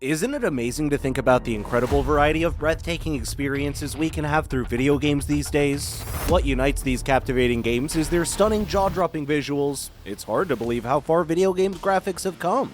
Isn't it amazing to think about the incredible variety of breathtaking experiences we can have through video games these days? What unites these captivating games is their stunning jaw-dropping visuals. It's hard to believe how far video games graphics have come,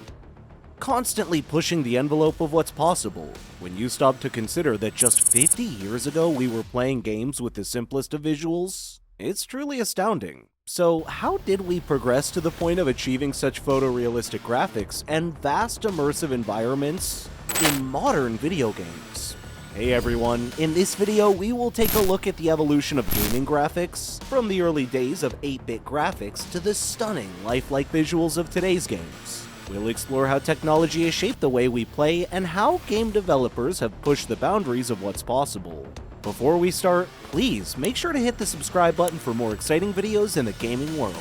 constantly pushing the envelope of what's possible. When you stop to consider that just 50 years ago we were playing games with the simplest of visuals, it's truly astounding. So how did we progress to the point of achieving such photorealistic graphics and vast immersive environments in modern video games? Hey everyone, in this video we will take a look at the evolution of gaming graphics, from the early days of 8-bit graphics to the stunning lifelike visuals of today's games. We'll explore how technology has shaped the way we play and how game developers have pushed the boundaries of what's possible. Before we start, please make sure to hit the subscribe button for more exciting videos in the gaming world.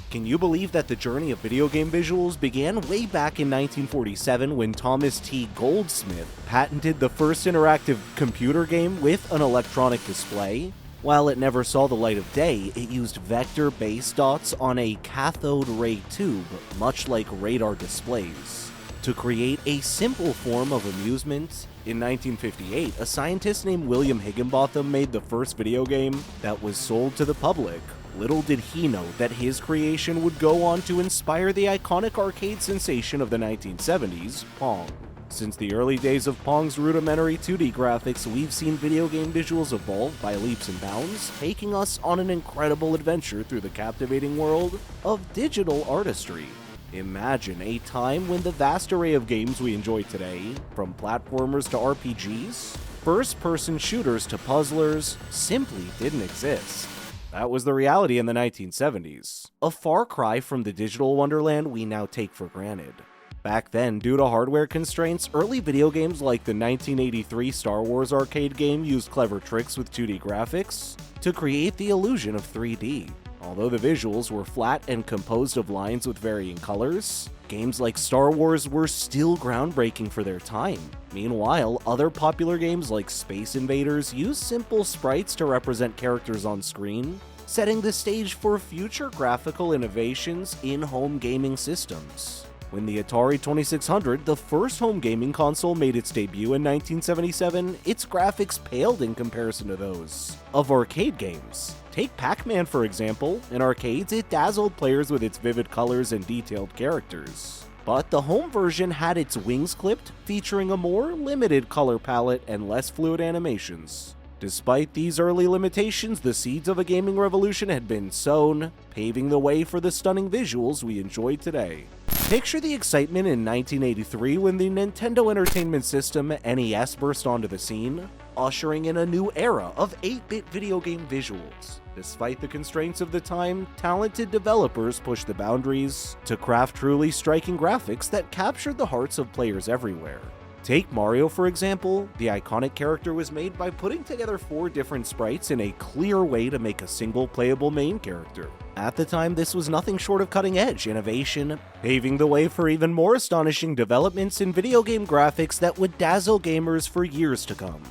Can you believe that the journey of video game visuals began way back in 1947 when Thomas T. Goldsmith patented the first interactive computer game with an electronic display? While it never saw the light of day, it used vector-based dots on a cathode ray tube, much like radar displays, to create a simple form of amusement. In 1958, a scientist named William Higginbotham made the first video game that was sold to the public. Little did he know that his creation would go on to inspire the iconic arcade sensation of the 1970s, Pong. Since the early days of Pong's rudimentary 2D graphics, we've seen video game visuals evolve by leaps and bounds, taking us on an incredible adventure through the captivating world of digital artistry. Imagine a time when the vast array of games we enjoy today, from platformers to RPGs, first-person shooters to puzzlers, simply didn't exist. That was the reality in the 1970s, a far cry from the digital wonderland we now take for granted. Back then, due to hardware constraints, early video games like the 1983 Star Wars arcade game used clever tricks with 2D graphics to create the illusion of 3D. Although the visuals were flat and composed of lines with varying colors, games like Star Wars were still groundbreaking for their time. Meanwhile, other popular games like Space Invaders used simple sprites to represent characters on screen, setting the stage for future graphical innovations in home gaming systems. When the Atari 2600, the first home gaming console, made its debut in 1977, its graphics paled in comparison to those of arcade games. Take Pac-Man for example. In arcades, it dazzled players with its vivid colors and detailed characters. But the home version had its wings clipped, featuring a more limited color palette and less fluid animations. Despite these early limitations, the seeds of a gaming revolution had been sown, paving the way for the stunning visuals we enjoy today. Picture the excitement in 1983 when the Nintendo Entertainment System (NES) burst onto the scene, ushering in a new era of 8-bit video game visuals. Despite the constraints of the time, talented developers pushed the boundaries to craft truly striking graphics that captured the hearts of players everywhere. Take Mario for example. The iconic character was made by putting together 4 different sprites in a clear way to make a single playable main character. At the time, this was nothing short of cutting-edge innovation, paving the way for even more astonishing developments in video game graphics that would dazzle gamers for years to come.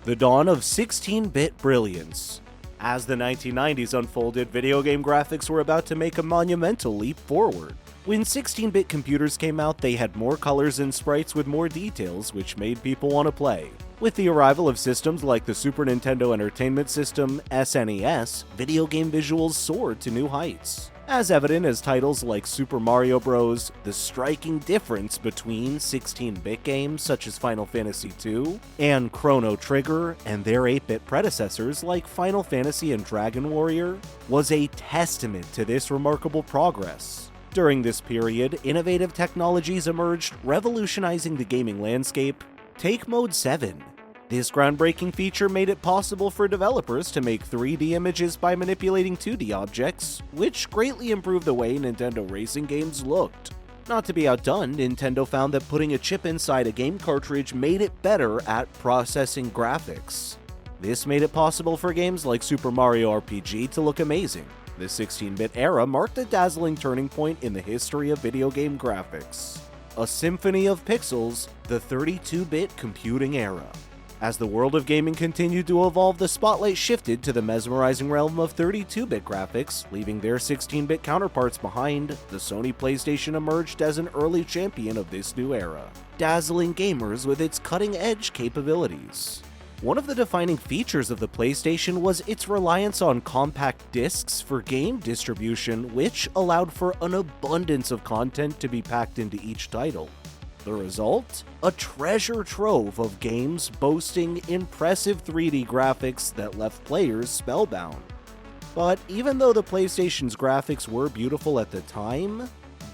The dawn of 16-bit brilliance. As the 1990s unfolded, video game graphics were about to make a monumental leap forward. When 16-bit computers came out, they had more colors and sprites with more details, which made people want to play. With the arrival of systems like the Super Nintendo Entertainment System (SNES), video game visuals soared to new heights. As evident as titles like Super Mario Bros., the striking difference between 16-bit games such as Final Fantasy II and Chrono Trigger and their 8-bit predecessors like Final Fantasy and Dragon Warrior was a testament to this remarkable progress. During this period, innovative technologies emerged, revolutionizing the gaming landscape. Take Mode 7. This groundbreaking feature made it possible for developers to make 3D images by manipulating 2D objects, which greatly improved the way Nintendo racing games looked. Not to be outdone, Nintendo found that putting a chip inside a game cartridge made it better at processing graphics. This made it possible for games like Super Mario RPG to look amazing. The 16-bit era marked a dazzling turning point in the history of video game graphics. A symphony of pixels, the 32-bit computing era. As the world of gaming continued to evolve, the spotlight shifted to the mesmerizing realm of 32-bit graphics, leaving their 16-bit counterparts behind. The Sony PlayStation emerged as an early champion of this new era, dazzling gamers with its cutting-edge capabilities. One of the defining features of the PlayStation was its reliance on compact discs for game distribution, which allowed for an abundance of content to be packed into each title. The result? A treasure trove of games boasting impressive 3D graphics that left players spellbound. But even though the PlayStation's graphics were beautiful at the time,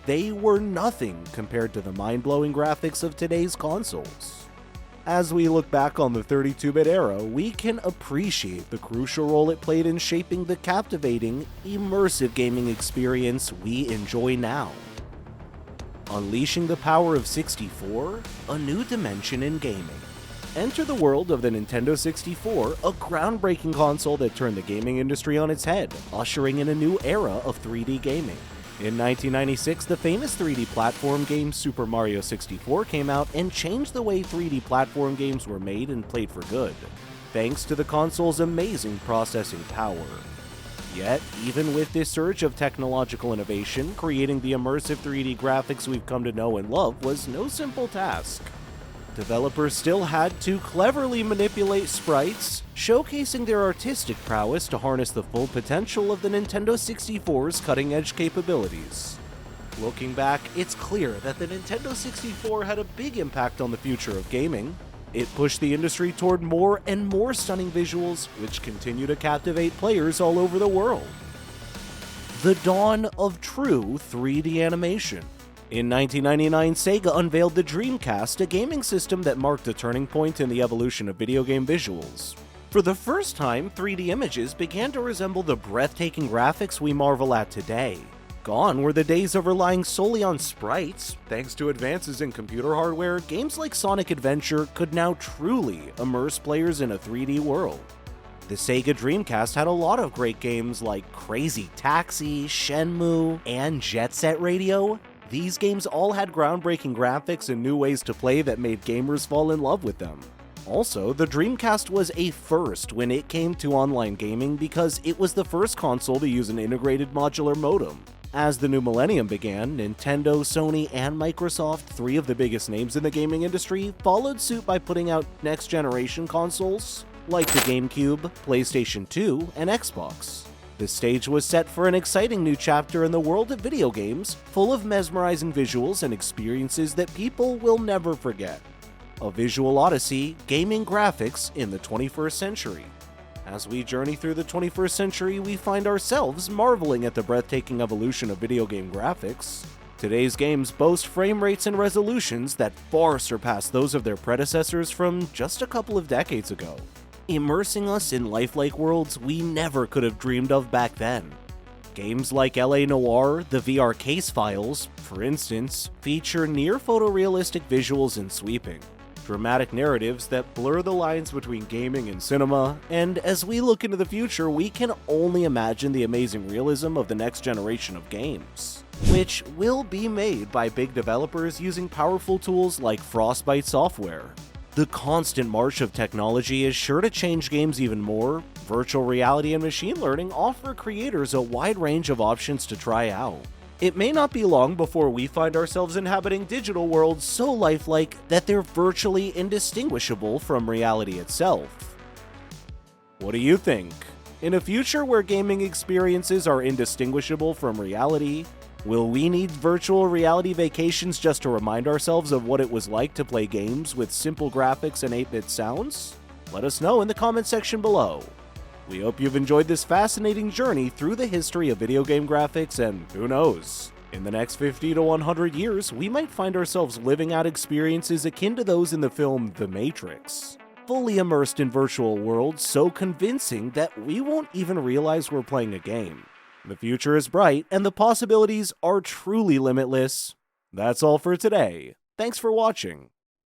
they were nothing compared to the mind-blowing graphics of today's consoles. As we look back on the 32-bit era, we can appreciate the crucial role it played in shaping the captivating, immersive gaming experience we enjoy now. Unleashing the power of 64, a new dimension in gaming. Enter the world of the Nintendo 64, a groundbreaking console that turned the gaming industry on its head, ushering in a new era of 3D gaming. In 1996, the famous 3D platform game Super Mario 64 came out and changed the way 3D platform games were made and played for good, thanks to the console's amazing processing power. Yet, even with this surge of technological innovation, creating the immersive 3D graphics we've come to know and love was no simple task. Developers still had to cleverly manipulate sprites, showcasing their artistic prowess to harness the full potential of the Nintendo 64's cutting-edge capabilities. Looking back, it's clear that the Nintendo 64 had a big impact on the future of gaming. It pushed the industry toward more and more stunning visuals, which continue to captivate players all over the world. The dawn of true 3D animation. In 1999, Sega unveiled the Dreamcast, a gaming system that marked a turning point in the evolution of video game visuals. For the first time, 3D images began to resemble the breathtaking graphics we marvel at today. Gone were the days of relying solely on sprites. Thanks to advances in computer hardware, games like Sonic Adventure could now truly immerse players in a 3D world. The Sega Dreamcast had a lot of great games like Crazy Taxi, Shenmue, and Jet Set Radio. These games all had groundbreaking graphics and new ways to play that made gamers fall in love with them. Also, the Dreamcast was a first when it came to online gaming because it was the first console to use an integrated modular modem. As the new millennium began, Nintendo, Sony, and Microsoft, three of the biggest names in the gaming industry, followed suit by putting out next-generation consoles like the GameCube, PlayStation 2, and Xbox. The stage was set for an exciting new chapter in the world of video games, full of mesmerizing visuals and experiences that people will never forget. A visual odyssey, gaming graphics in the 21st century. As we journey through the 21st century, we find ourselves marveling at the breathtaking evolution of video game graphics. Today's games boast frame rates and resolutions that far surpass those of their predecessors from just a couple of decades ago, immersing us in lifelike worlds we never could have dreamed of back then. Games like LA Noire, the VR Case Files, for instance, feature near photorealistic visuals and sweeping, dramatic narratives that blur the lines between gaming and cinema, and as we look into the future, we can only imagine the amazing realism of the next generation of games, which will be made by big developers using powerful tools like Frostbite software. The constant march of technology is sure to change games even more. Virtual reality and machine learning offer creators a wide range of options to try out. It may not be long before we find ourselves inhabiting digital worlds so lifelike that they're virtually indistinguishable from reality itself. What do you think? In a future where gaming experiences are indistinguishable from reality, will we need virtual reality vacations just to remind ourselves of what it was like to play games with simple graphics and 8-bit sounds? Let us know in the comment section below. We hope you've enjoyed this fascinating journey through the history of video game graphics, and who knows, in the next 50 to 100 years, we might find ourselves living out experiences akin to those in the film The Matrix, fully immersed in virtual worlds so convincing that we won't even realize we're playing a game. The future is bright, and the possibilities are truly limitless. That's all for today. Thanks for watching.